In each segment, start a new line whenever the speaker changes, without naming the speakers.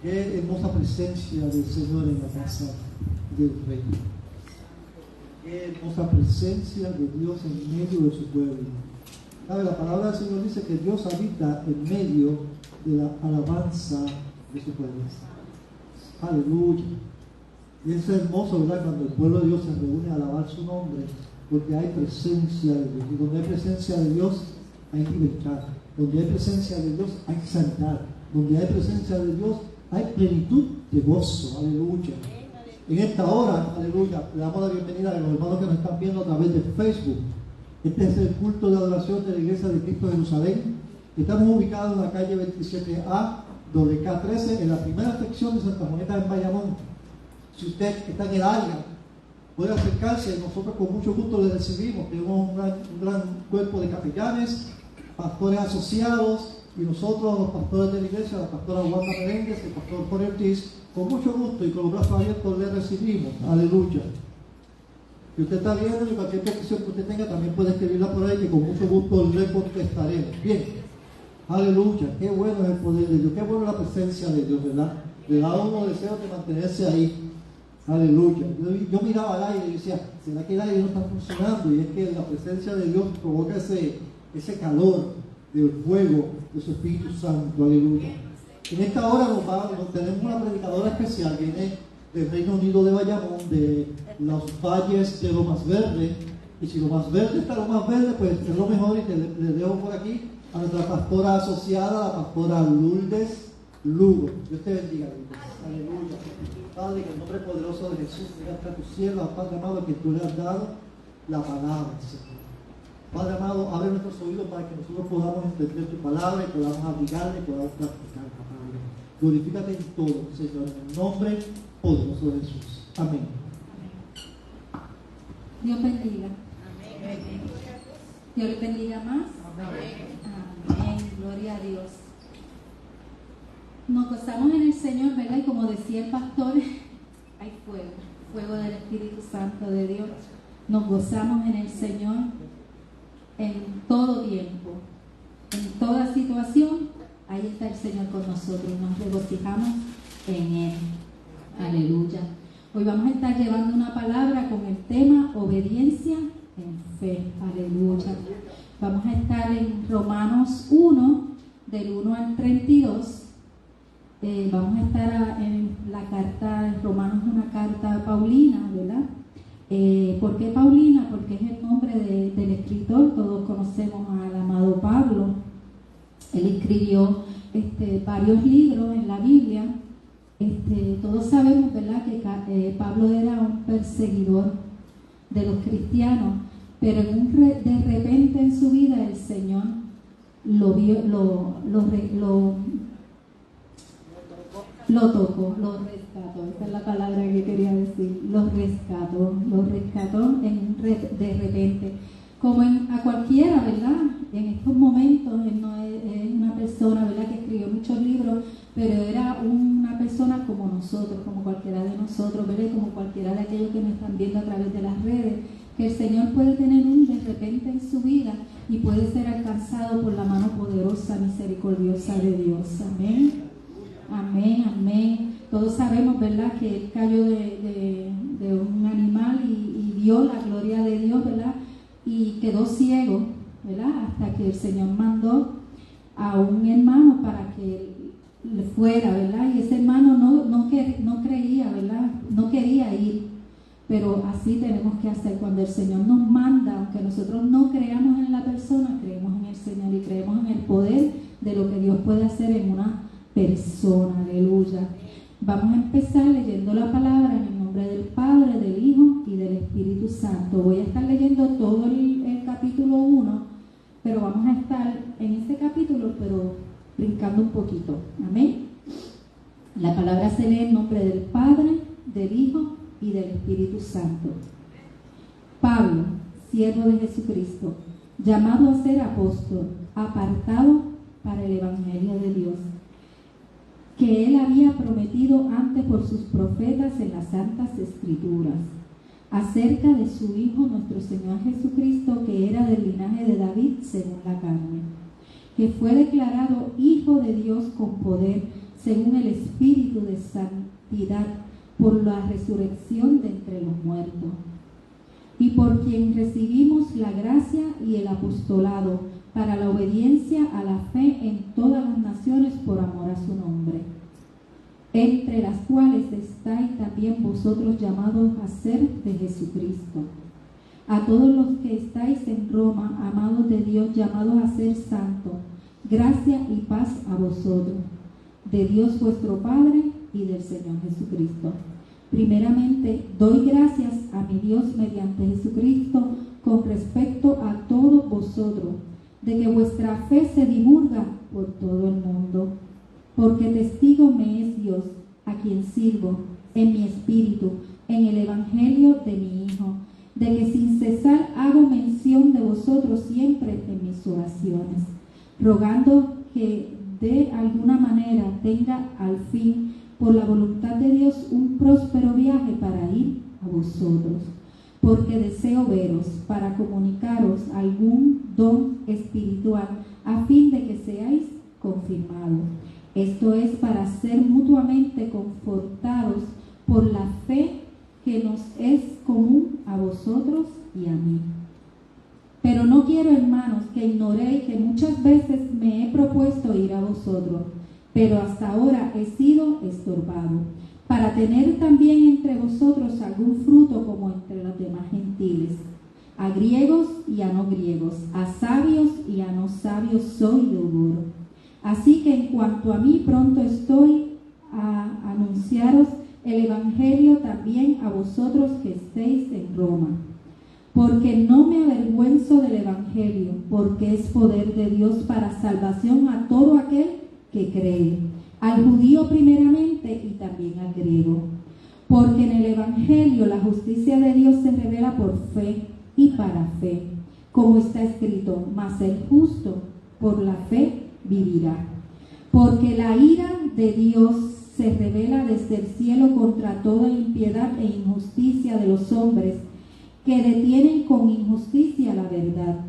Qué hermosa presencia del Señor en la casa del Rey. Qué hermosa presencia de Dios en medio de su pueblo. ¿Sabe? La palabra del Señor dice que Dios habita en medio de la alabanza de su pueblo. Aleluya. Y es hermoso, ¿verdad? Cuando el pueblo de Dios se reúne a alabar su nombre, porque hay presencia de Dios. Y donde hay presencia de Dios, hay libertad. Donde hay presencia de Dios, hay sanidad. Donde hay presencia de Dios, hay plenitud de gozo. Aleluya. En esta hora, aleluya, le damos la bienvenida a los hermanos que nos están viendo a través de Facebook. Este es el culto de adoración de la Iglesia de Cristo de Jerusalén. Estamos ubicados en la calle 27A, WK13, en la primera sección de Santa Juanita en Bayamón. Si usted está en el área, puede acercarse. Nosotros con mucho gusto le recibimos. Tenemos un gran cuerpo de capellanes, pastores asociados, y nosotros, los pastores de la iglesia, la pastora Wanda Meléndez, el pastor Jorge Ortiz, con mucho gusto y con los brazos abiertos le recibimos. Aleluya. Si usted está viendo y cualquier petición que usted tenga, también puede escribirla por ahí, que con mucho gusto le contestaremos. Bien. Aleluya. Qué bueno es el poder de Dios. Qué bueno es la presencia de Dios, ¿verdad? Le da a uno deseo de mantenerse ahí. Aleluya. Yo miraba al aire y decía, ¿será que el aire no está funcionando? Y es que la presencia de Dios provoca ese calor del fuego de su Espíritu Santo. Aleluya. En esta hora tenemos una predicadora especial, viene del Reino Unido de Bayamón, de los valles de Lomas Verde. Y si Lomas Verde está Lomas Verde, pues es lo mejor. Y le dejo por aquí a nuestra pastora asociada, la pastora Lourdes Lugo. Dios te bendiga, Lourdes. Aleluya. Padre, en el nombre poderoso de Jesús, mira hasta tu sierva, Padre amado, que tú le has dado la palabra, Señor. Padre amado, abre nuestros oídos para que nosotros podamos entender tu palabra y podamos aplicarla y podamos practicarla, Padre. Glorifícate en todo, Señor, en el nombre poderoso de Jesús. Amén.
Dios bendiga. Amén. Dios le bendiga más. Amén. Amén. Gloria a Dios. Nos gozamos en el Señor, ¿verdad? Y como decía el pastor, hay fuego del Espíritu Santo de Dios. Nos gozamos en el Señor en todo tiempo, en toda situación. Ahí está el Señor con nosotros y nos regocijamos en Él. Aleluya. Hoy vamos a estar llevando una palabra con el tema obediencia en fe. Aleluya. Vamos a estar en Romanos 1, del 1 al 32. Vamos a estar en la carta, Romanos es una carta paulina, ¿verdad? ¿Por qué Paulina? Porque es el nombre del escritor. Todos conocemos al amado Pablo. Él escribió varios libros en la Biblia. Todos sabemos, ¿verdad?, que Pablo era un perseguidor de los cristianos, pero de repente en su vida el Señor lo tocó, lo rescató. Esa es la palabra que quería decir. Lo rescató de repente. Como a cualquiera, ¿verdad? En estos momentos, él no es una persona, ¿verdad?, que escribió muchos libros, pero era una persona como nosotros, como cualquiera de nosotros, ¿verdad? Como cualquiera de aquellos que nos están viendo a través de las redes, que el Señor puede tener un de repente en su vida y puede ser alcanzado por la mano poderosa, misericordiosa de Dios. Amén. Amén, amén. Todos sabemos, ¿verdad?, que él cayó de un animal y vio la gloria de Dios, ¿verdad?, y quedó ciego, ¿verdad?, hasta que el Señor mandó a un hermano para que él fuera, ¿verdad?, y ese hermano no creía, ¿verdad?, no quería ir. Pero así tenemos que hacer cuando el Señor nos manda. Aunque nosotros no creamos en la persona, creemos en el Señor y creemos en el poder de lo que Dios puede hacer en una persona. Aleluya. Vamos a empezar leyendo la palabra en el nombre del Padre, del Hijo y del Espíritu Santo. Voy a estar leyendo todo el capítulo 1, pero vamos a estar en este capítulo, pero brincando un poquito. Amén. La palabra se lee en nombre del Padre, del Hijo y del Espíritu Santo. Pablo, siervo de Jesucristo, llamado a ser apóstol, apartado para el Evangelio de Dios, que él había prometido antes por sus profetas en las Santas Escrituras, acerca de su Hijo nuestro Señor Jesucristo, que era del linaje de David según la carne, que fue declarado Hijo de Dios con poder, según el Espíritu de santidad, por la resurrección de entre los muertos, y por quien recibimos la gracia y el apostolado para la obediencia a la fe en todas las naciones por amor a su nombre, entre las cuales estáis también vosotros llamados a ser de Jesucristo. A todos los que estáis en Roma, amados de Dios, llamados a ser santos, gracia y paz a vosotros, de Dios vuestro Padre y del Señor Jesucristo. Primeramente, doy gracias a mi Dios mediante Jesucristo con respecto a todos vosotros, de que vuestra fe se divulga por todo el mundo, porque testigo me es Dios, a quien sirvo en mi espíritu, en el Evangelio de mi Hijo, de que sin cesar hago mención de vosotros siempre en mis oraciones, rogando que de alguna manera tenga al fin, por la voluntad de Dios, un próspero viaje para ir a vosotros, porque deseo veros para comunicaros algún don espiritual, a fin de que seáis confirmados. Esto es para ser mutuamente confortados por la fe que nos es común a vosotros y a mí. Pero no quiero, hermanos, que ignoréis que muchas veces me he propuesto ir a vosotros, pero hasta ahora he sido estorbado, para tener también entre vosotros algún fruto como entre los demás gentiles. A griegos y a no griegos, a sabios y a no sabios soy deudor. Así que en cuanto a mí, pronto estoy a anunciaros el Evangelio también a vosotros que estéis en Roma. Porque no me avergüenzo del Evangelio, porque es poder de Dios para salvación a todo aquel que cree, al judío primeramente y también al griego. Porque en el Evangelio la justicia de Dios se revela por fe y para fe, como está escrito, mas el justo por la fe vivirá. Porque la ira de Dios se revela desde el cielo contra toda impiedad e injusticia de los hombres, que detienen con injusticia la verdad.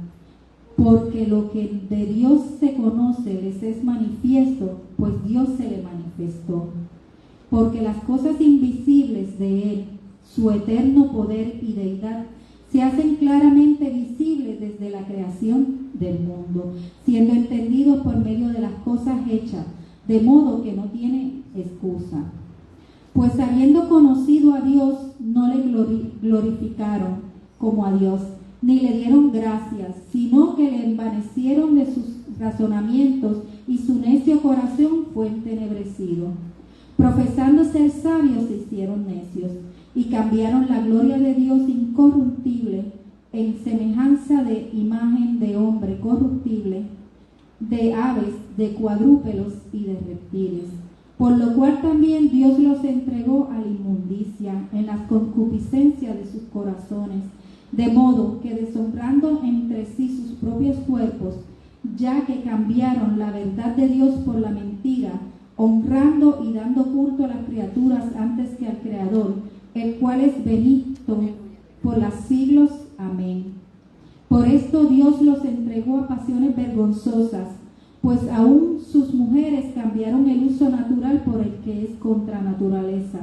Porque lo que de Dios se conoce les es manifiesto, pues Dios se le manifestó. Porque las cosas invisibles de Él, su eterno poder y deidad, se hacen claramente visibles desde la creación del mundo, siendo entendidos por medio de las cosas hechas, de modo que no tiene excusa. Pues habiendo conocido a Dios, no le glorificaron como a Dios, ni le dieron gracias, sino que le envanecieron de sus razonamientos, y su necio corazón fue entenebrecido. Profesando ser sabios, se hicieron necios, y cambiaron la gloria de Dios incorruptible en semejanza de imagen de hombre corruptible, de aves, de cuadrúpedos y de reptiles. Por lo cual también Dios los entregó a la inmundicia en las concupiscencias de sus corazones, de modo que deshonrando entre sí sus propios cuerpos, ya que cambiaron la verdad de Dios por la mentira, honrando y dando culto a las criaturas antes que al Creador, el cual es bendito por los siglos. Amén. Por esto Dios los entregó a pasiones vergonzosas, pues aún sus mujeres cambiaron el uso natural por el que es contra naturaleza.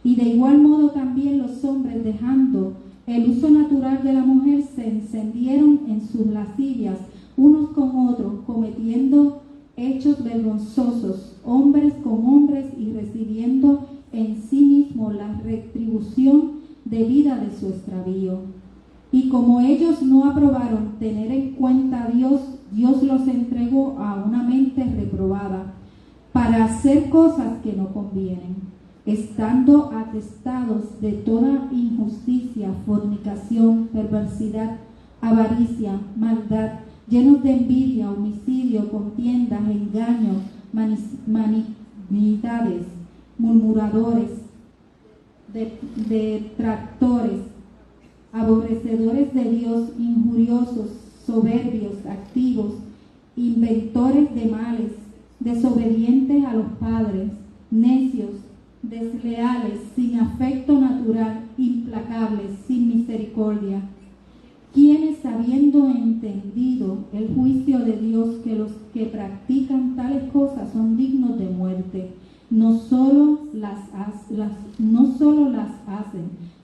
Y de igual modo también los hombres, dejando el uso natural de la mujer, se encendieron en sus lascivias unos con otros, cometiendo hechos vergonzosos, hombres con hombres, y recibiendo en sí mismo la retribución debida de su extravío. Y como ellos no aprobaron tener en cuenta a Dios, Dios los entregó a una mente reprobada para hacer cosas que no convienen, estando atestados de toda injusticia, fornicación, perversidad, avaricia, maldad, llenos de envidia, homicidio, contiendas, engaños, malignidades, murmuradores, detractores, aborrecedores de Dios, injuriosos, soberbios, activos, inventores de males, desobedientes a los padres, necios, desleales, sin afecto natural, implacables, sin misericordia, quienes habiendo entendido el juicio de Dios, que los que practican tales cosas son dignos de muerte, no solo las hacen,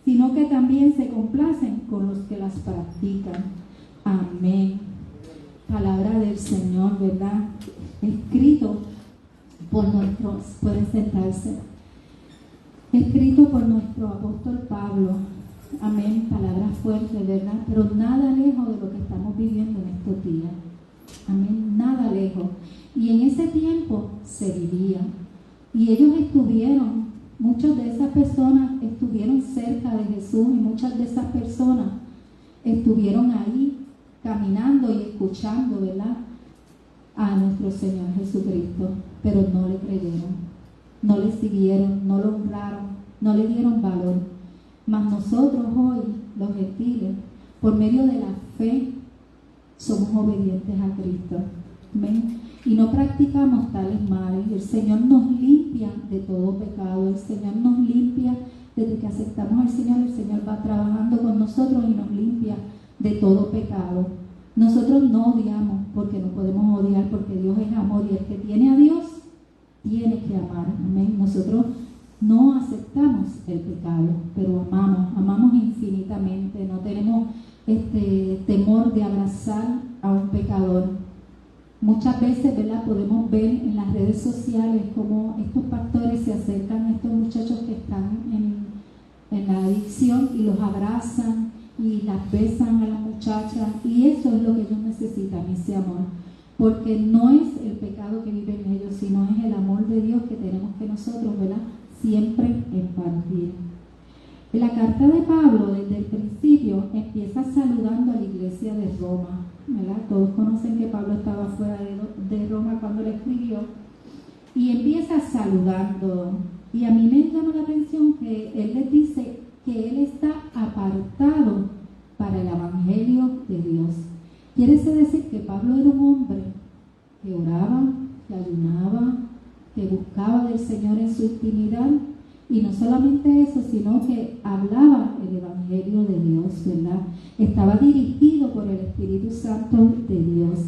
sino que también se complacen con los que las practican. Amén. Palabra del Señor, ¿verdad? Escrito por nuestros, pueden sentarse, escrito por nuestro apóstol Pablo. Amén, palabras fuertes, ¿verdad? Pero nada lejos de lo que estamos viviendo en estos días. Amén, nada lejos. Y en ese tiempo se vivía. Y ellos estuvieron, muchas de esas personas estuvieron cerca de Jesús y muchas de esas personas estuvieron ahí caminando y escuchando, ¿verdad?, a nuestro Señor Jesucristo, pero no le creyeron, no le siguieron, no lo honraron, no le dieron valor. Mas nosotros hoy, los gentiles, por medio de la fe, somos obedientes a Cristo. Amén. Y no practicamos tales males. El Señor nos limpia de todo pecado. El Señor nos limpia desde que aceptamos al Señor. El Señor va trabajando con nosotros y nos limpia de todo pecado. Nosotros no odiamos porque no podemos odiar, porque Dios es amor y el que tiene a Dios tiene que amar. Amén. Nosotros no aceptamos el pecado, pero amamos infinitamente. No tenemos temor de abrazar a un pecador. Muchas veces, ¿verdad?, podemos ver en las redes sociales cómo estos pastores se acercan a estos muchachos que están en la adicción y los abrazan y las besan a las muchachas, y eso es lo que ellos necesitan, ese amor, porque no es el pecado que vive en ellos, sino es el amor de Dios que tenemos que nosotros, ¿verdad?, siempre impartir. La carta de Pablo desde el principio empieza saludando a la iglesia de Roma, ¿verdad? Todos conocen que Pablo estaba fuera de Roma cuando le escribió, y empieza saludando. Y a mí me llama la atención que él les dice que él está apartado para el evangelio de Dios. Quiere decir que Pablo era un hombre que oraba, que ayunaba, que buscaba del Señor en su intimidad, y no solamente eso, sino que hablaba el evangelio de Dios, ¿verdad? Estaba dirigido por el Espíritu Santo de Dios.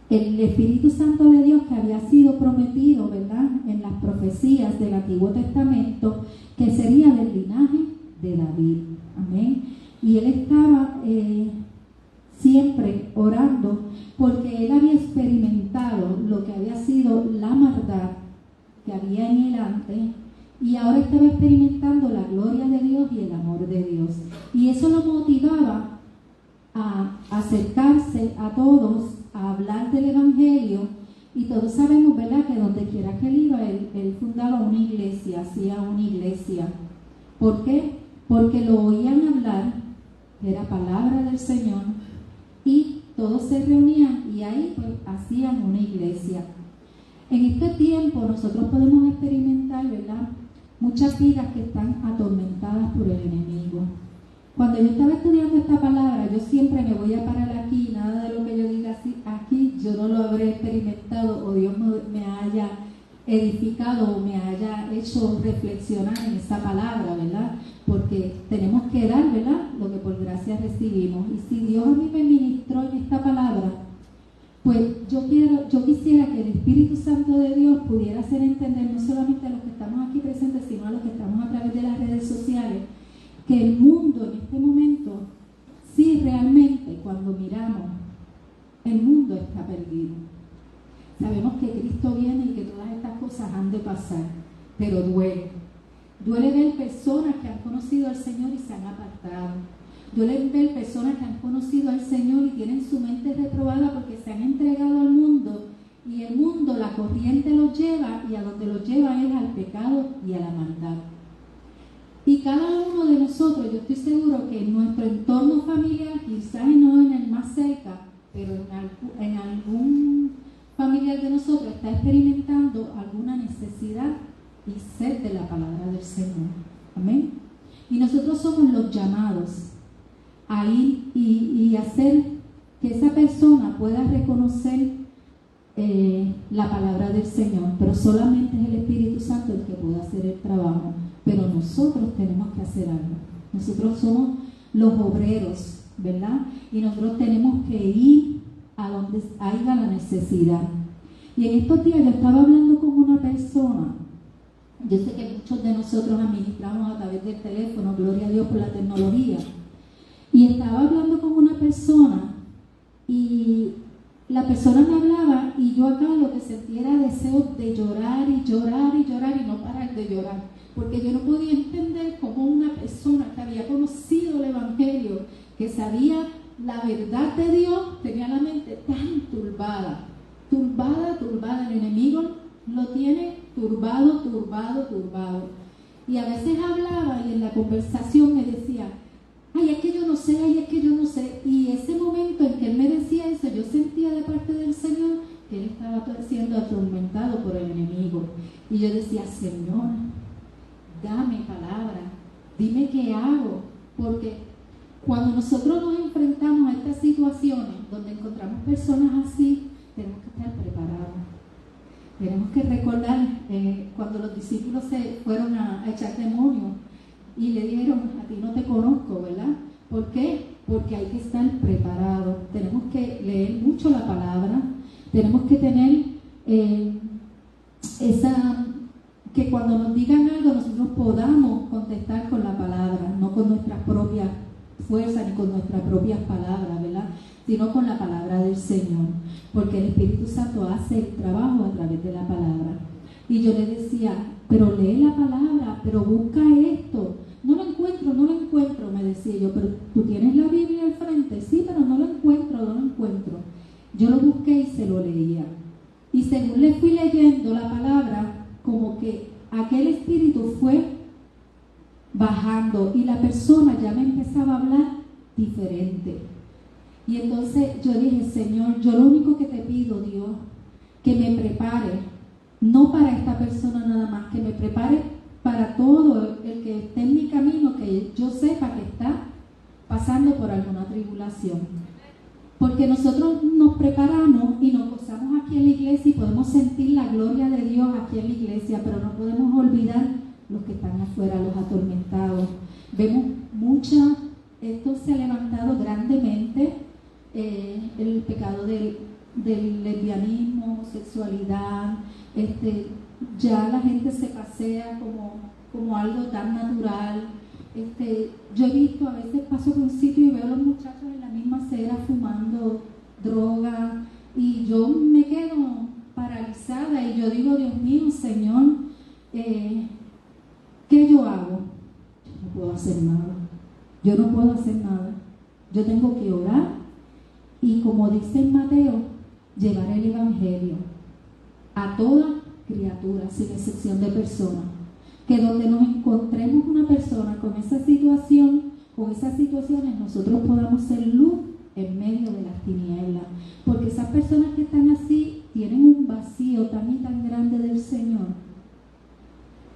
El Espíritu Santo de Dios que había sido prometido, ¿verdad?, en las profecías del Antiguo Testamento, que sería del linaje de David. Amén. Y él estaba siempre orando porque él había experimentado lo que había sido la maldad que había en él antes, y ahora estaba experimentando la gloria de Dios y el amor de Dios. Y eso lo motivaba a acercarse a todos, a hablar del evangelio. Y todos sabemos, ¿verdad?, que donde quiera que él iba, él fundaba una iglesia, hacía una iglesia. ¿Por qué? Porque lo oían hablar, era palabra del Señor, y todos se reunían y ahí pues hacían una iglesia. En este tiempo nosotros podemos experimentar, ¿verdad?, muchas vidas que están atormentadas por el enemigo. Cuando yo estaba estudiando esta palabra, yo siempre me voy a parar aquí, nada de lo que yo diga aquí, yo no lo habré experimentado o Dios me haya edificado o me haya hecho reflexionar en esa palabra, ¿verdad? Porque tenemos que dar, ¿verdad?, lo que por gracia recibimos. Y si Dios a mí me ministró en esta palabra, pues yo quisiera que el Espíritu Santo de Dios pudiera hacer entender no solamente a los que estamos aquí presentes, sino a los que estamos a través de las redes sociales, que el mundo en este momento, sí, realmente cuando miramos, el mundo está perdido. Sabemos que Cristo viene y que todas estas cosas han de pasar, pero duele. Duele ver personas que han conocido al Señor y se han apartado. Duele ver personas que han conocido al Señor y tienen su mente reprobada porque se han entregado al mundo, y el mundo, la corriente los lleva, y a donde los lleva es al pecado y a la maldad. Y cada uno de nosotros, yo estoy seguro que en nuestro entorno familiar, quizás no en el más cerca, pero en algún familiar de nosotros está experimentando alguna necesidad y sed de la palabra del Señor. Amén. Y nosotros somos los llamados a ir y hacer que esa persona pueda reconocer la palabra del Señor, pero solamente es el Espíritu Santo el que puede hacer el trabajo, pero nosotros tenemos que hacer algo. Nosotros somos los obreros ¿verdad? Y nosotros tenemos que ir a donde haya la necesidad. Y en estos días yo estaba hablando con una persona. Yo sé que muchos de nosotros administramos a través del teléfono, gloria a Dios por la tecnología. Y estaba hablando con una persona y la persona me hablaba y yo acá lo que sentía era deseo de llorar y llorar y llorar y no parar de llorar. Porque yo no podía entender cómo una persona que había conocido el Evangelio, que sabía la verdad de Dios, tenía la mente tan turbada. El enemigo lo tiene turbado. Y a veces hablaba y en la conversación me decía, ay, es que yo no sé. Y ese momento en que él me decía eso, yo sentía de parte del Señor que él estaba siendo atormentado por el enemigo. Y yo decía, Señor, dame palabra, dime qué hago. Porque cuando nosotros nos enfrentamos a estas situaciones donde encontramos personas así, tenemos que estar preparados. Tenemos que recordar cuando los discípulos se fueron a echar demonios y le dijeron, a ti no te conozco, ¿verdad? ¿Por qué? Porque hay que estar preparados. Tenemos que leer mucho la palabra, tenemos que tener que cuando nos digan algo nosotros podamos contestar con la palabra, no con nuestras propias fuerzas ni con nuestras propias palabras, ¿verdad? Sino con la palabra del Señor, porque el Espíritu Santo hace el trabajo a través de la palabra. Y yo le decía, pero lee la palabra, pero busca esto. No lo encuentro, me decía yo, pero tú tienes la Biblia al frente, sí, pero no lo encuentro. Yo lo busqué y se lo leía. Y según le fui leyendo la palabra, como que aquel espíritu fue bajando y la persona ya me empezaba a hablar diferente. Y entonces yo dije, Señor, yo lo único que te pido, Dios, que me prepare, no para esta persona nada más, que me prepare para todo el que esté en mi camino, que yo sepa que está pasando por alguna tribulación. Porque nosotros nos preparamos y nos gozamos aquí en la iglesia y podemos sentir la gloria de Dios aquí en la iglesia, pero no podemos olvidar los que están afuera, los atormentados. Vemos esto se ha levantado grandemente, el pecado del lesbianismo, homosexualidad, ya la gente se pasea como algo tan natural. Yo he visto, a veces paso por un sitio y veo a los muchachos en la misma acera fumando droga y yo me quedo paralizada y yo digo, Dios mío, Señor, ¿qué yo hago? No puedo hacer nada. Yo no puedo hacer nada. Yo tengo que orar y, como dice en Mateo, llevar el Evangelio a toda criatura, sin excepción de persona. Que donde nos encontremos una persona con esa situación, con esas situaciones, nosotros podamos ser luz en medio de las tinieblas. Porque esas personas que están así tienen un vacío tan y tan grande del Señor.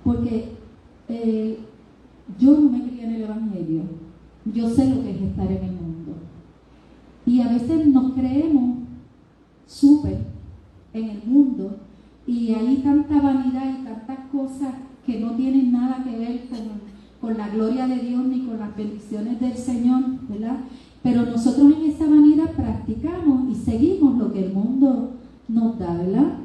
Porque yo no me crié en el Evangelio. Yo sé lo que es estar en el mundo. Y a veces nos creemos súper en el mundo y hay tanta vanidad y tantas cosas que no tienen nada que ver con la gloria de Dios ni con las bendiciones del Señor, ¿verdad? Pero nosotros en esa vanidad practicamos y seguimos lo que el mundo nos da, ¿verdad?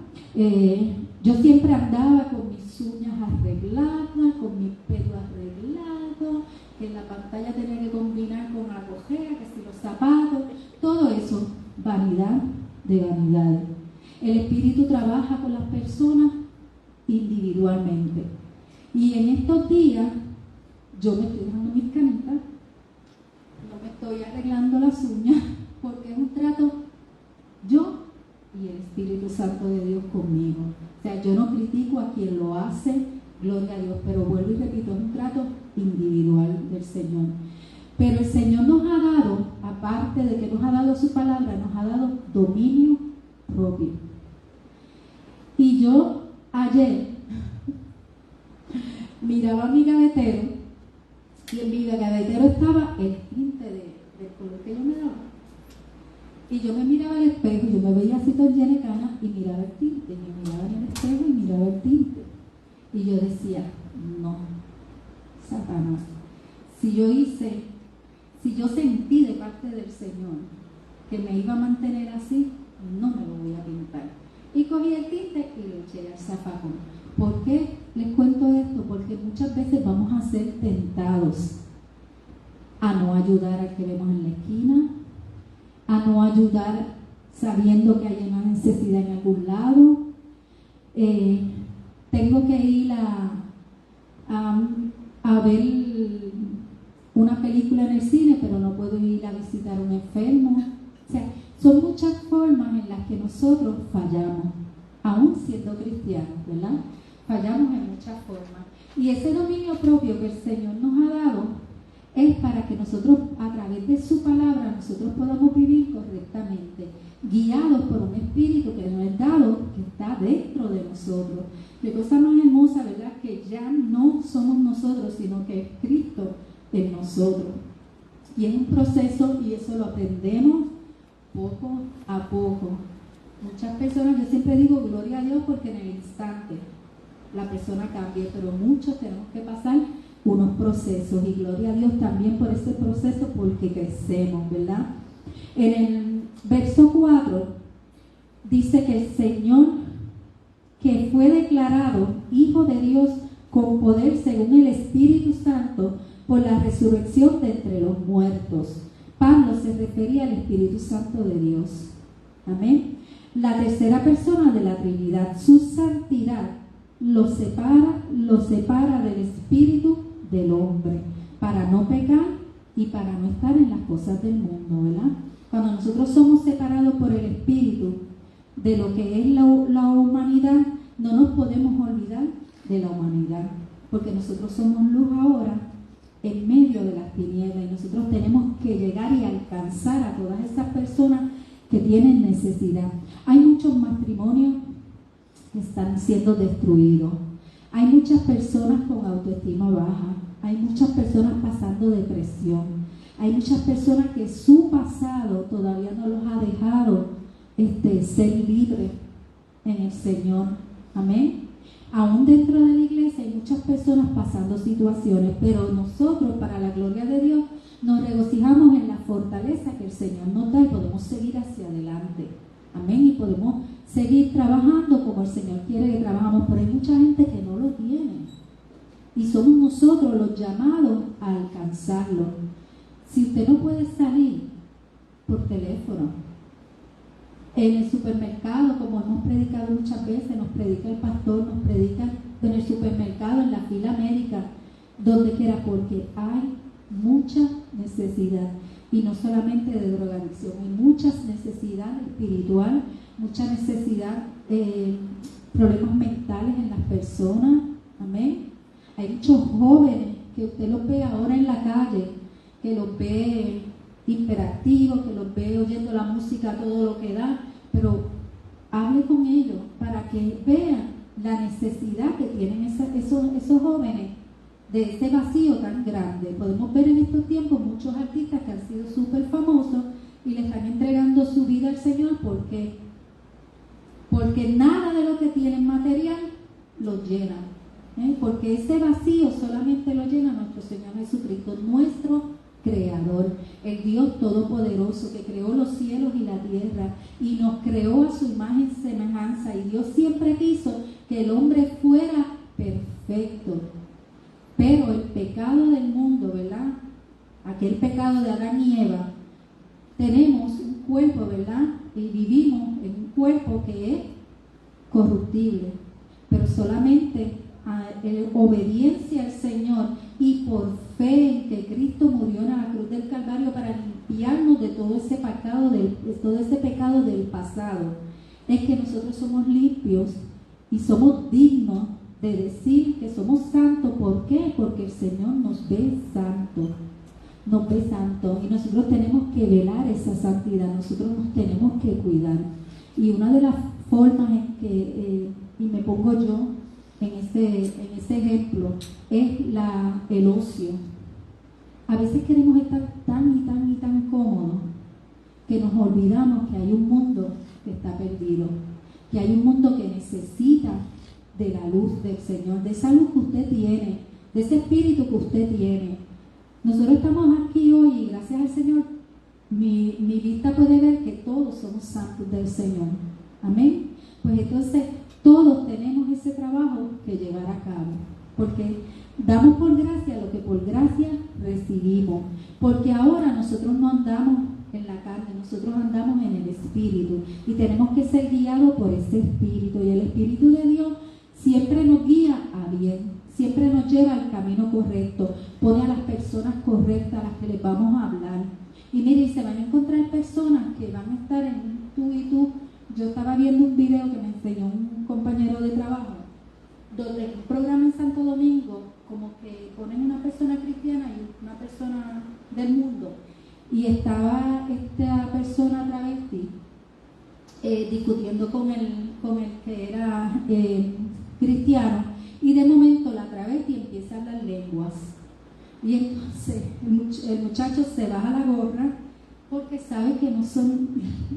Yo siempre andaba con mis uñas arregladas, con mi pelo arreglado, que la pantalla tenía que combinar con la cojera, que si los zapatos, todo eso, vanidad de vanidades. El Espíritu trabaja con las personas individualmente. Y en estos días, yo me estoy dejando mis canitas, no me estoy arreglando las uñas, porque es un trato yo y el Espíritu Santo de Dios conmigo. O sea, yo no critico a quien lo hace, gloria a Dios, pero vuelvo y repito, es un trato individual del Señor. Pero el Señor nos ha dado, aparte de que nos ha dado su palabra, nos ha dado dominio propio. Y yo ayer miraba mi gavetero y en mi gavetero estaba el tinte del color que yo me daba. Y yo me miraba al espejo y yo me veía así tan llena de canas y miraba el tinte, y me miraba en el espejo y miraba el tinte. Y yo decía, no, Satanás, si si yo sentí de parte del Señor que me iba a mantener así, no me lo voy a pintar. Y cogí el tinte y lo eché al zafacón. ¿Por qué les cuento esto? Porque muchas veces vamos a ser tentados a no ayudar al que vemos en la esquina, a no ayudar sabiendo que hay una necesidad en algún lado. Tengo que ir a ver una película en el cine, pero no puedo ir a visitar a un enfermo. O sea, son muchas formas en las que nosotros fallamos, aún siendo cristianos, ¿verdad? Fallamos en muchas formas. Y ese dominio propio que el Señor nos ha dado es para que nosotros, a través de su palabra, nosotros podamos vivir correctamente, guiados por un espíritu que nos es dado, que está dentro de nosotros. Qué cosa más hermosa, ¿verdad? Que ya no somos nosotros, sino que es Cristo en nosotros. Y es un proceso, y eso lo aprendemos poco a poco. Muchas personas, yo siempre digo gloria a Dios, porque en el instante la persona cambia, pero muchos tenemos que pasar unos procesos, y gloria a Dios también por ese proceso, porque crecemos, ¿verdad? En el verso 4 dice que el Señor, que fue declarado Hijo de Dios con poder según el Espíritu Santo por la resurrección de entre los muertos. Pablo se refería al Espíritu Santo de Dios. Amén. La tercera persona de la Trinidad, su santidad lo separa del espíritu del hombre, para no pecar y para no estar en las cosas del mundo, ¿verdad? Cuando nosotros somos separados por el espíritu de lo que es la humanidad, no nos podemos olvidar de la humanidad, porque nosotros somos luz ahora en medio de las tinieblas, y nosotros tenemos que llegar y alcanzar a todas esas personas que tienen necesidad. Hay muchos matrimonios que están siendo destruidos. Hay muchas personas con autoestima baja. Hay muchas personas pasando depresión. Hay muchas personas que su pasado todavía no los ha dejado ser libres en el Señor. Amén. Aún dentro de la iglesia hay muchas personas pasando situaciones, pero nosotros, para la gloria de Dios, nos regocijamos en la fortaleza que el Señor nos da, y podemos seguir hacia adelante. Amén. Y podemos seguir trabajando como el Señor quiere que trabajamos, pero hay mucha gente que no lo tiene, y somos nosotros los llamados a alcanzarlo. Si usted no puede salir por teléfono, en el supermercado, como hemos predicado muchas veces, nos predica el pastor, nos predica en el supermercado, en la fila médica, donde quiera, porque hay mucha necesidad, y no solamente de drogadicción, hay mucha necesidad espiritual, mucha necesidad, problemas mentales en las personas. Amén. Hay muchos jóvenes que usted los ve ahora en la calle, que los ve hiperactivos, que los ve oyendo la música todo lo que da, pero hable con ellos para que vean la necesidad que tienen esos jóvenes de ese vacío tan grande. Podemos ver en estos tiempos muchos artistas que han sido súper famosos y le están entregando su vida al Señor. ¿Por qué? Porque nada de lo que tienen material lo llena, porque ese vacío solamente lo llena nuestro Señor Jesucristo, nuestro Creador, el Dios Todopoderoso, que creó los cielos y la tierra y nos creó a su imagen y semejanza. Y Dios siempre quiso que el hombre fuera perfecto, pero el pecado del mundo, ¿verdad? Aquel pecado de Adán y Eva, tenemos un cuerpo, ¿verdad? Y vivimos en un cuerpo que es corruptible, pero solamente obediencia al Señor y por fe en que Cristo murió en la cruz del Calvario para limpiarnos de todo ese pecado del pasado, es que nosotros somos limpios y somos dignos de decir que somos santos. ¿Por qué? Porque el Señor nos ve santos, y nosotros tenemos que velar esa santidad, nosotros nos tenemos que cuidar. Y una de las formas en que, y me pongo yo en ese ejemplo, es el ocio. A veces queremos estar tan cómodos que nos olvidamos que hay un mundo que está perdido, que hay un mundo que necesita de la luz del Señor, de esa luz que usted tiene, de ese espíritu que usted tiene. nosotros estamos aquí hoy y gracias al Señor, mi vista puede ver que todos somos santos del Señor. Amén. Pues entonces todos tenemos ese trabajo que llevar a cabo, porque damos por gracia lo que por gracia recibimos, porque ahora nosotros no andamos en la carne, nosotros andamos en el Espíritu y tenemos que ser guiados por ese Espíritu, y el Espíritu de Dios siempre nos guía a bien, siempre nos lleva al camino correcto, pone a las personas correctas a las que les vamos a hablar. Y mire, se van a encontrar personas que van a estar en tú y tú. Yo estaba viendo un video que me enseñó un compañero de trabajo, donde en un programa en Santo Domingo, como que ponen una persona cristiana y una persona del mundo, y estaba esta persona travesti discutiendo con el que era cristiano, y de momento la travesti empieza a hablar lenguas, y entonces el muchacho se baja la gorra porque sabe que no son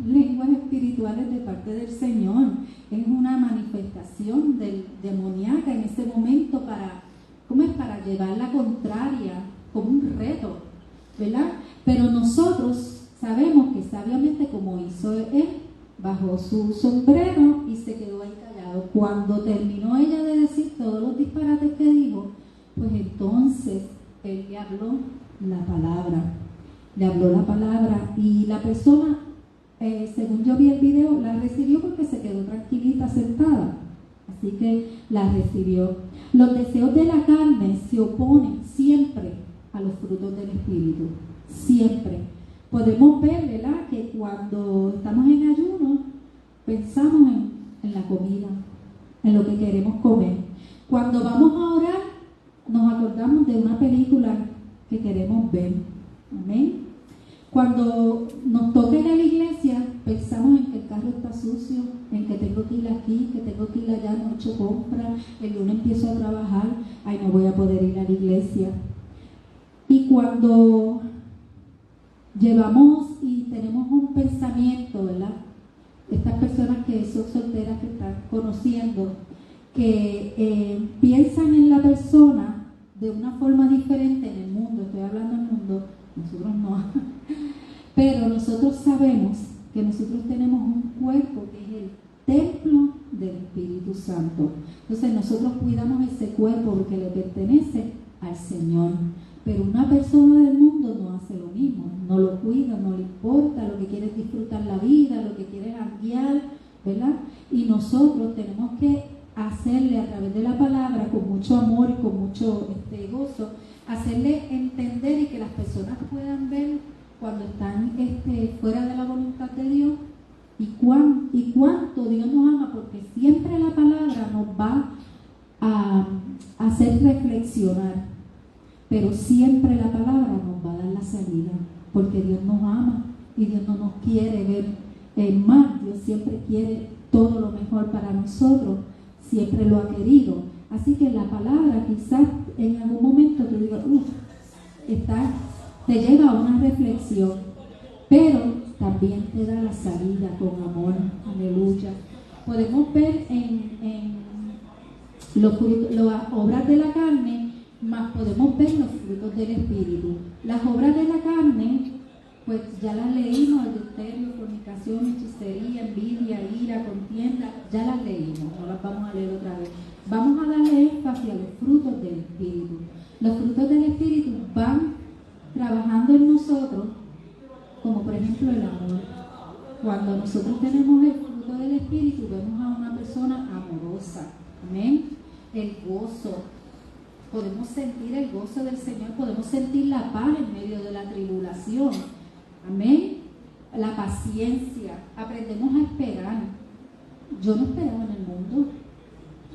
lenguas espirituales de parte del Señor, es una manifestación demoníaca en ese momento para llevar la contraria, como un reto, ¿verdad? Pero nosotros sabemos que sabiamente, como hizo él, bajó su sombrero y se quedó ahí callado. Cuando terminó ella de decir todos los disparates que dijo, pues entonces él le habló la palabra. Y la persona, según yo vi el video, la recibió porque se quedó tranquilita sentada. Así que la recibió. Los deseos de la carne se oponen siempre a los frutos del Espíritu. Siempre. Podemos ver, ¿verdad?, que cuando estamos en ayuno, pensamos en la comida, en lo que queremos comer. Cuando vamos a orar, nos acordamos de una película que queremos ver. Amén. Cuando nos toca ir a la iglesia, pensamos en que el carro está sucio, en que tengo que ir aquí, que tengo que ir allá, no he hecho compra, el lunes empiezo a trabajar, ay, no voy a poder ir a la iglesia. Y cuando llevamos y tenemos un pensamiento, ¿verdad? Estas personas que son solteras, que están conociendo, que piensan en la persona de una forma diferente en el mundo, estoy hablando del mundo, nosotros no, pero nosotros sabemos que nosotros tenemos un cuerpo que es el templo del Espíritu Santo. Entonces nosotros cuidamos ese cuerpo porque le pertenece al Señor. Pero una persona del mundo no hace lo mismo, no lo cuida, no le importa, lo que quiere es disfrutar la vida, lo que quiere es janguear, ¿verdad? Y nosotros tenemos que hacerle a través de la palabra, con mucho amor y con mucho gozo, hacerle entender y que las personas puedan ver cuando están fuera de la voluntad de Dios y cuánto Dios nos ama, porque siempre la palabra nos va a hacer reflexionar. Pero siempre la palabra nos va a dar la salida, porque Dios nos ama y Dios no nos quiere ver mal. Dios siempre quiere todo lo mejor para nosotros, siempre lo ha querido. Así que la palabra quizás en algún momento te diga, te lleva a una reflexión, pero también te da la salida con amor. Aleluya. Podemos ver en las obras de la carne, más podemos ver los frutos del Espíritu. Las obras de la carne, pues ya las leímos: adulterio, fornicación, hechicería, envidia, ira, contienda, ya las leímos, no las vamos a leer otra vez. Vamos a darle énfasis a los frutos del Espíritu. Los frutos del Espíritu van trabajando en nosotros, como por ejemplo el amor. Cuando nosotros tenemos el fruto del Espíritu, vemos a una persona amorosa. Amén. El gozo. Podemos sentir el gozo del Señor, podemos sentir la paz en medio de la tribulación. Amén. La paciencia. Aprendemos a esperar. Yo no esperaba en el mundo.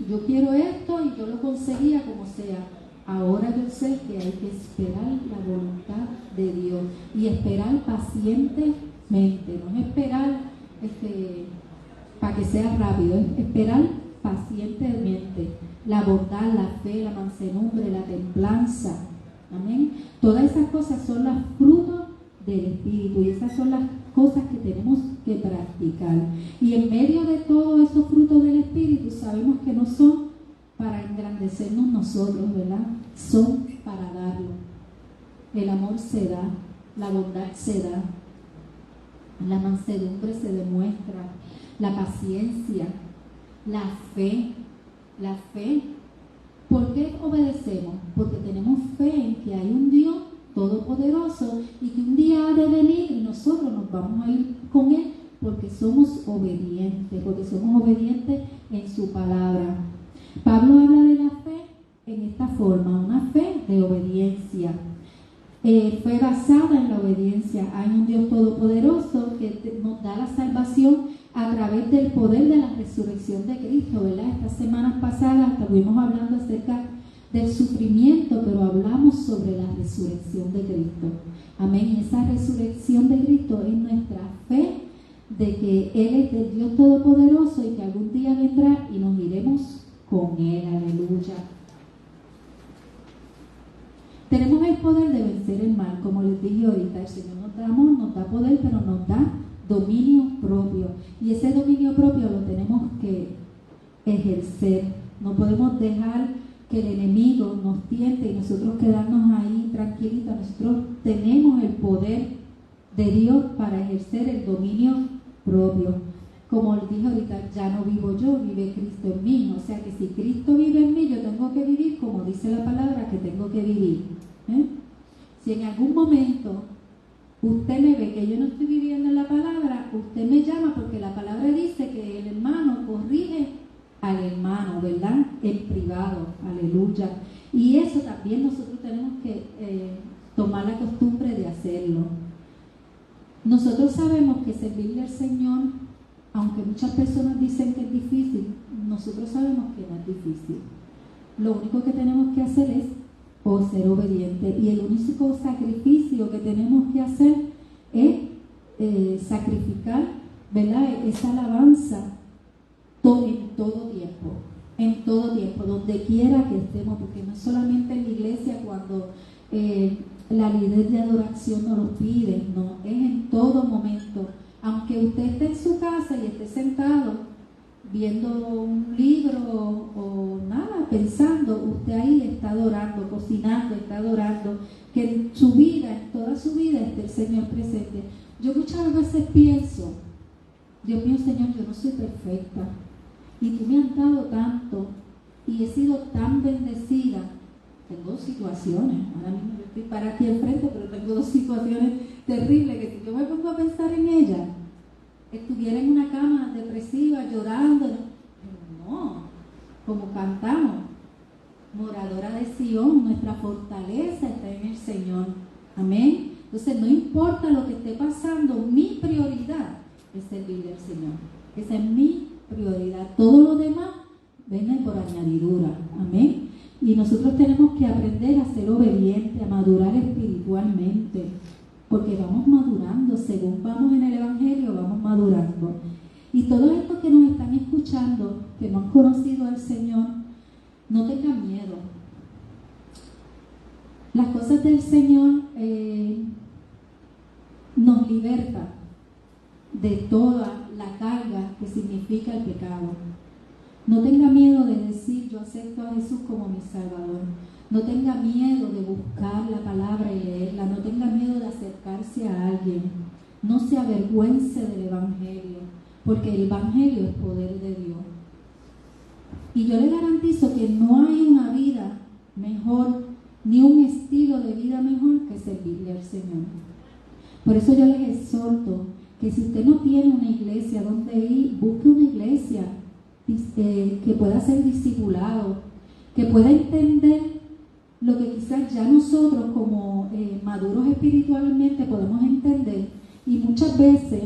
Yo quiero esto y yo lo conseguía como sea. Ahora yo sé que hay que esperar la voluntad de Dios y esperar pacientemente. No es esperar para que sea rápido, es esperar pacientemente. La bondad, la fe, la mansedumbre, la templanza. Amén. Todas esas cosas son los frutos del Espíritu y esas son las cosas que tenemos que practicar. Y en medio de todos esos frutos del Espíritu sabemos que no son para engrandecernos nosotros, ¿verdad? Son para darlo. el amor se da, la bondad se da, la mansedumbre se demuestra, la paciencia, la fe. ¿Por qué obedecemos? Porque tenemos fe en que hay un Dios todopoderoso y que un día ha de venir y nosotros nos vamos a ir con Él porque somos obedientes en su palabra. Pablo habla de la fe en esta forma, una fe de obediencia. Fue basada en la obediencia. Hay un Dios todopoderoso que nos da la salvación a través del poder de la resurrección de Cristo, ¿verdad? Estas semanas pasadas estuvimos hablando acerca del sufrimiento, pero hablamos sobre la resurrección de Cristo. Amén. Y esa resurrección de Cristo es nuestra fe de que Él es el Dios todopoderoso y que algún día vendrá y nos iremos con Él. Aleluya. Tenemos el poder de vencer el mal, como les dije ahorita. El Señor nos da poder, pero nos da dominio propio. Y ese dominio propio lo tenemos que ejercer. No podemos dejar que el enemigo nos tiente y nosotros quedarnos ahí tranquilitos. Nosotros tenemos el poder de Dios para ejercer el dominio propio. Como les dije ahorita, ya no vivo yo, vive Cristo en mí. O sea que si Cristo vive en mí, yo tengo que vivir como dice la palabra que tengo que vivir. Si en algún momento usted me ve que yo no estoy viviendo en la palabra, usted me llama porque la palabra dice que el hermano corrige al hermano, ¿verdad? En privado, aleluya. Y eso también nosotros tenemos que tomar la costumbre de hacerlo. Nosotros sabemos que servirle al Señor, aunque muchas personas dicen que es difícil, nosotros sabemos que no es difícil. Lo único que tenemos que hacer es ser obediente, y el único sacrificio que tenemos que hacer es sacrificar, ¿verdad? Esa alabanza en todo tiempo, donde quiera que estemos, porque no es solamente en la iglesia cuando la líder de adoración nos lo pide, no, es en todo momento. Aunque usted esté en su casa y esté sentado viendo un libro o nada, pensando, usted ahí está adorando, cocinando, está adorando, que en su vida, en toda su vida esté el Señor presente. Yo muchas veces pienso, Dios mío, Señor, yo no soy perfecta y tú me has dado tanto y he sido tan bendecida. Tengo dos situaciones, ahora mismo yo estoy para aquí al frente, pero tengo dos situaciones terribles que si yo me pongo a pensar en ellas, estuviera en una cama depresiva, llorando, pero no, como cantamos, moradora de Sion, nuestra fortaleza está en el Señor, amén. Entonces no importa lo que esté pasando, mi prioridad es servirle al Señor, esa es mi prioridad, todo lo demás viene por añadidura, amén. Y nosotros tenemos que aprender a ser obedientes, a madurar espiritualmente, porque vamos madurando, según vamos en el Evangelio, vamos madurando. Y todos estos que nos están escuchando, que no han conocido al Señor, no tengan miedo. Las cosas del Señor nos libertan de toda la carga que significa el pecado. No tenga miedo de decir, yo acepto a Jesús como mi Salvador. No tenga miedo de buscar la palabra y leerla. No tenga miedo de acercarse a alguien. No se avergüence del Evangelio, porque el Evangelio es poder de Dios. Y yo le garantizo que no hay una vida mejor, ni un estilo de vida mejor que servirle al Señor. Por eso yo les exhorto que si usted no tiene una iglesia donde ir, busque una iglesia que pueda ser discipulado, que pueda entender lo que quizás ya nosotros como maduros espiritualmente podemos entender. Y muchas veces,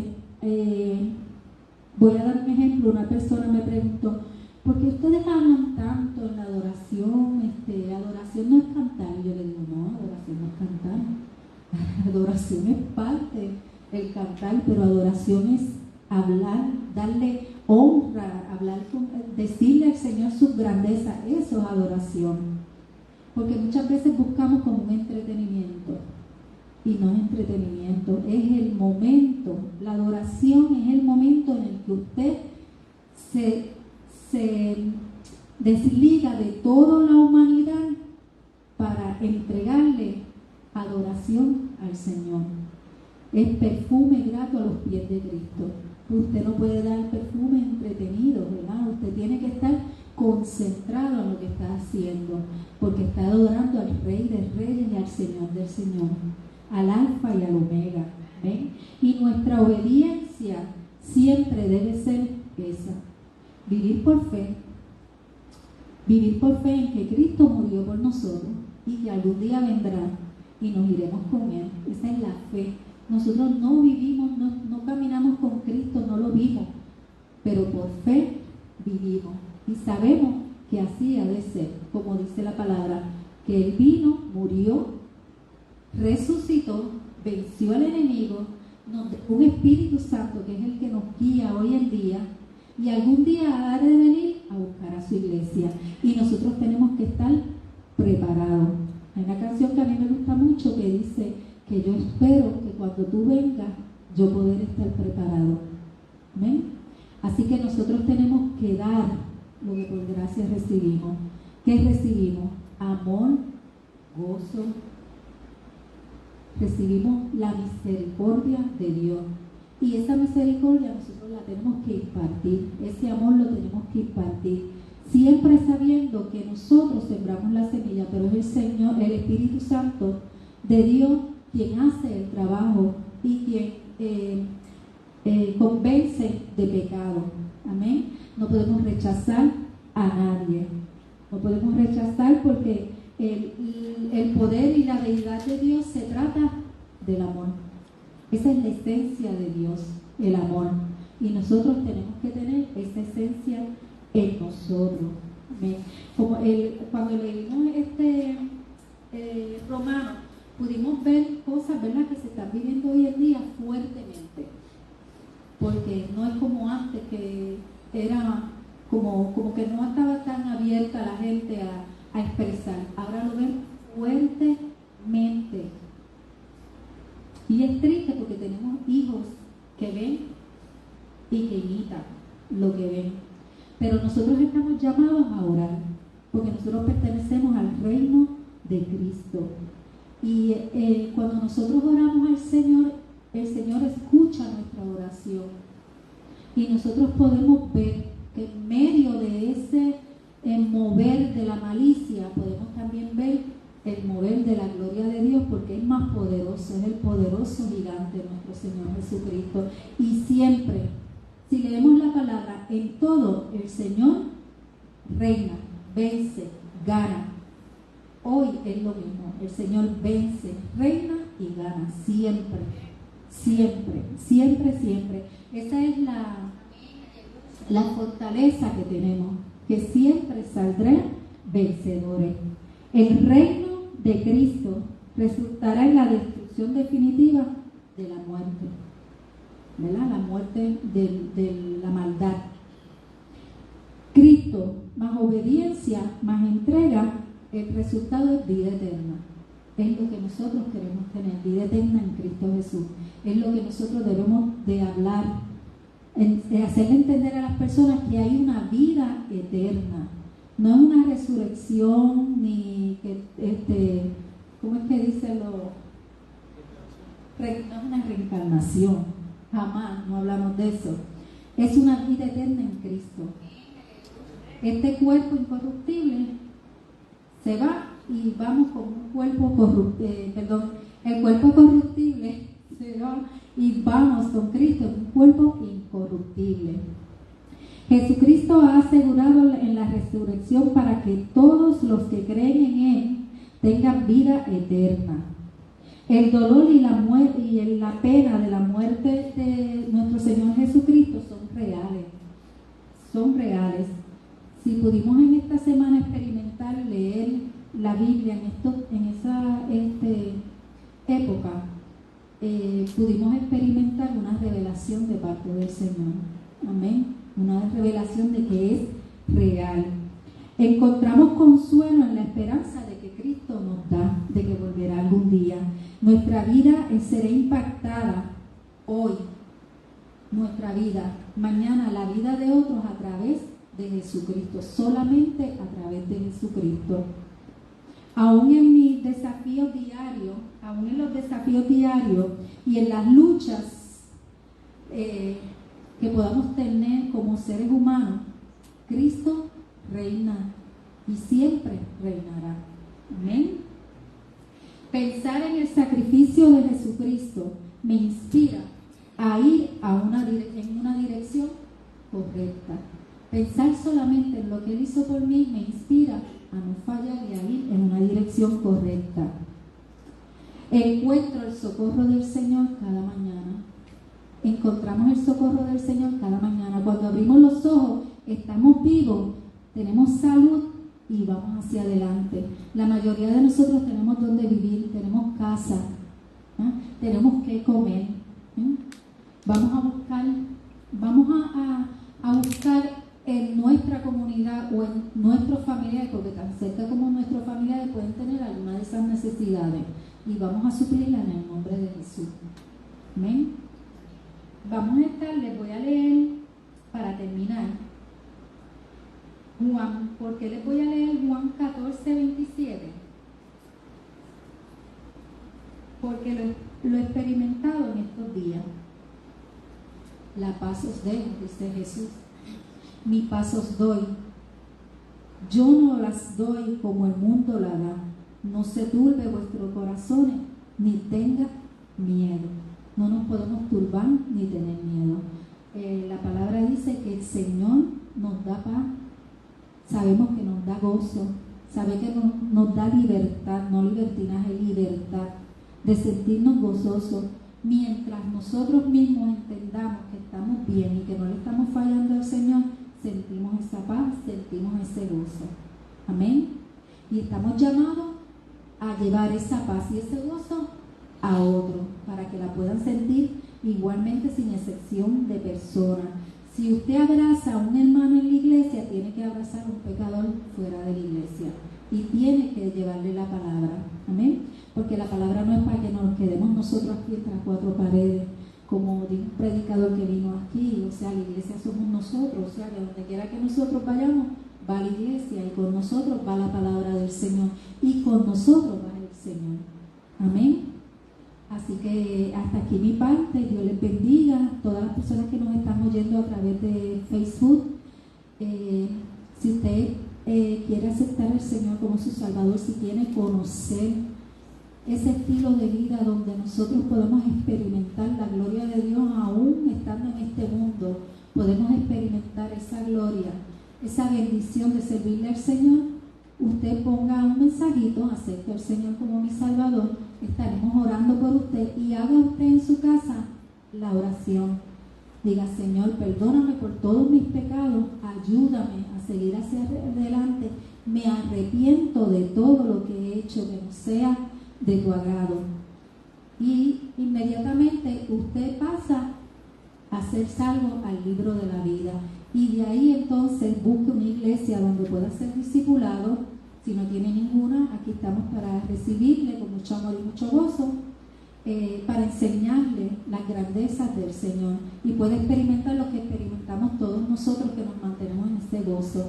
voy a dar un ejemplo, una persona me preguntó, ¿por qué ustedes hablan tanto en la adoración? Adoración no es cantar. Y yo le digo, no, adoración no es cantar. Adoración es parte del cantar, pero adoración es hablar, darle honra, decirle al Señor su grandeza. Eso es adoración. Porque muchas veces buscamos como un entretenimiento, y no es entretenimiento, es el momento. La adoración es el momento en el que usted se desliga de toda la humanidad para entregarle adoración al Señor. Es perfume grato a los pies de Cristo. Usted no puede dar perfume entretenido, ¿verdad? Usted tiene que estar concentrado en lo que está haciendo, porque está adorando al Rey de Reyes y al Señor del Señor, al Alfa y al Omega. ¿Ven? Y nuestra obediencia siempre debe ser esa: vivir por fe en que Cristo murió por nosotros y que algún día vendrá y nos iremos con Él. Esa es la fe. Nosotros no vivimos, no caminamos con Cristo, no lo vimos, pero por fe vivimos y sabemos que así ha de ser, como dice la palabra, que Él vino, murió, resucitó, venció al enemigo, nos dejó un Espíritu Santo que es el que nos guía hoy en día, y algún día ha de venir a buscar a su iglesia, y nosotros tenemos que estar preparados. Hay una canción que a mí me gusta mucho que dice que yo espero que cuando tú vengas yo poder estar preparado. ¿Amén? Así que nosotros tenemos que dar lo que por gracia recibimos. ¿Qué recibimos? Amor, gozo. Recibimos la misericordia de Dios. Y esa misericordia nosotros la tenemos que impartir. Ese amor lo tenemos que impartir. Siempre sabiendo que nosotros sembramos la semilla, pero es el Señor, el Espíritu Santo de Dios, quien hace el trabajo y quien convence de pecado. Amén. No podemos rechazar a nadie. No podemos rechazar porque el poder y la deidad de Dios se trata del amor. Esa es la esencia de Dios, el amor. Y nosotros tenemos que tener esa esencia en nosotros. Amén. Como cuando leímos Romano, pudimos ver cosas, ¿verdad?, que se están viviendo hoy en día fuertemente. Porque no es como antes, que era como que no estaba tan abierta la gente a expresar. Ahora lo ven fuertemente. Y es triste porque tenemos hijos que ven y que imitan lo que ven. Pero nosotros estamos llamados a orar, porque nosotros pertenecemos al reino de Cristo. Y cuando nosotros oramos al Señor, el Señor escucha nuestra oración. Y nosotros podemos ver que en medio de ese mover de la malicia, podemos también ver el mover de la gloria de Dios, porque es más poderoso, es el poderoso gigante, nuestro Señor Jesucristo. Y siempre, si leemos la palabra, en todo el Señor reina, vence, gana. Hoy es lo mismo, el Señor vence, reina y gana, siempre, siempre, siempre, siempre. Esa es la fortaleza que tenemos, que siempre saldré vencedores. El reino de Cristo resultará en la destrucción definitiva de la muerte, ¿verdad? La muerte de la maldad. Cristo más obediencia, más entrega, el resultado es vida eterna. Es lo que nosotros queremos tener, vida eterna en Cristo Jesús. Es lo que nosotros debemos de hablar, hacerle entender a las personas que hay una vida eterna. No es una resurrección, ni que, ¿cómo es que dice no es una reencarnación. Jamás, no hablamos de eso. Es una vida eterna en Cristo. Este cuerpo incorruptible se va y vamos con un cuerpo corruptible, el cuerpo corruptible se va y vamos con Cristo en un cuerpo incorruptible. Jesucristo ha asegurado en la resurrección para que todos los que creen en Él tengan vida eterna. El dolor y la muerte y la pena de la muerte de nuestro Señor Jesucristo son reales. Son reales. Si pudimos en esta semana experimentar, leer la Biblia en esa época, pudimos experimentar una revelación de parte del Señor. Amén. Una revelación de que es real. Encontramos consuelo en la esperanza de que Cristo nos da, de que volverá algún día. Nuestra vida será impactada hoy, nuestra vida, mañana la vida de otros a través de Jesucristo, solamente a través de Jesucristo. aún en mis desafíos diarios, aún en los desafíos diarios y en las luchas que podamos tener como seres humanos, Cristo reina y siempre reinará. Amén. Pensar en el sacrificio de Jesucristo me inspira a ir en una dirección correcta. Pensar solamente en lo que Él hizo por mí me inspira a no fallar y a ir en una dirección correcta. Encuentro el socorro del Señor cada mañana. Encontramos el socorro del Señor cada mañana. Cuando abrimos los ojos, estamos vivos, tenemos salud y vamos hacia adelante. La mayoría de nosotros tenemos donde vivir, tenemos casa, tenemos que comer. Vamos a buscar en nuestra comunidad o en nuestros familiares, porque tan cerca como nuestros familiares pueden tener alguna de esas necesidades, y vamos a suplirla en el nombre de Jesús. Amén. Les voy a leer para terminar Juan. ¿Por qué les voy a leer Juan 14:27? Porque lo he experimentado en estos días. La paz os dejo, dice Jesús. Mi paz os doy. Yo no las doy como el mundo la da. No se turbe vuestros corazones, ni tenga miedo. No nos podemos turbar ni tener miedo. La palabra dice que el Señor nos da paz. Sabemos que nos da gozo. Sabe que nos da libertad, no libertinaje, libertad de sentirnos gozosos. Mientras nosotros mismos entendamos que estamos bien y que no le estamos fallando al Señor, sentimos esa paz, sentimos ese gozo. Amén. Y estamos llamados a llevar esa paz y ese gozo a otros, para que la puedan sentir igualmente, sin excepción de persona. Si usted abraza a un hermano en la iglesia, tiene que abrazar a un pecador fuera de la iglesia y tiene que llevarle la palabra. Amén. Porque la palabra no es para que nos quedemos nosotros aquí entre las cuatro paredes, como dijo un predicador que vino aquí. O sea, la iglesia somos nosotros. O sea, que donde quiera que nosotros vayamos, va la iglesia, y con nosotros va la palabra del Señor, y con nosotros va el Señor. Amén. Así que hasta aquí mi parte. Dios les bendiga. Todas las personas que nos están oyendo a través de Facebook, si usted quiere aceptar al Señor como su Salvador, si quiere conocer ese estilo de vida donde nosotros podemos experimentar la gloria de Dios aún estando en este mundo, podemos experimentar esa gloria, esa bendición de servirle al Señor, usted ponga un mensajito: acepto al Señor como mi Salvador. Estaremos orando por usted, y haga usted en su casa la oración. Diga: Señor, perdóname por todos mis pecados, ayúdame a seguir hacia adelante, me arrepiento de todo lo que he hecho que no sea de tu agrado. Y inmediatamente usted pasa a ser salvo al libro de la vida, y de ahí entonces busque una iglesia donde pueda ser discipulado. Si no tiene ninguna, aquí estamos para recibirle con mucho amor y mucho gozo, para enseñarle las grandezas del Señor, y puede experimentar lo que experimentamos todos nosotros que nos mantenemos en este gozo.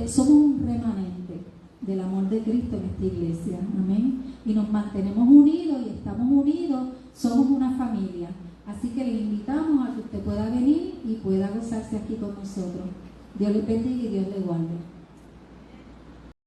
Somos un remanente del amor de Cristo en esta iglesia. Amén. Y nos mantenemos unidos y estamos unidos, somos una familia. Así que le invitamos a que usted pueda venir y pueda gozarse aquí con nosotros. Dios le bendiga y Dios le guarde.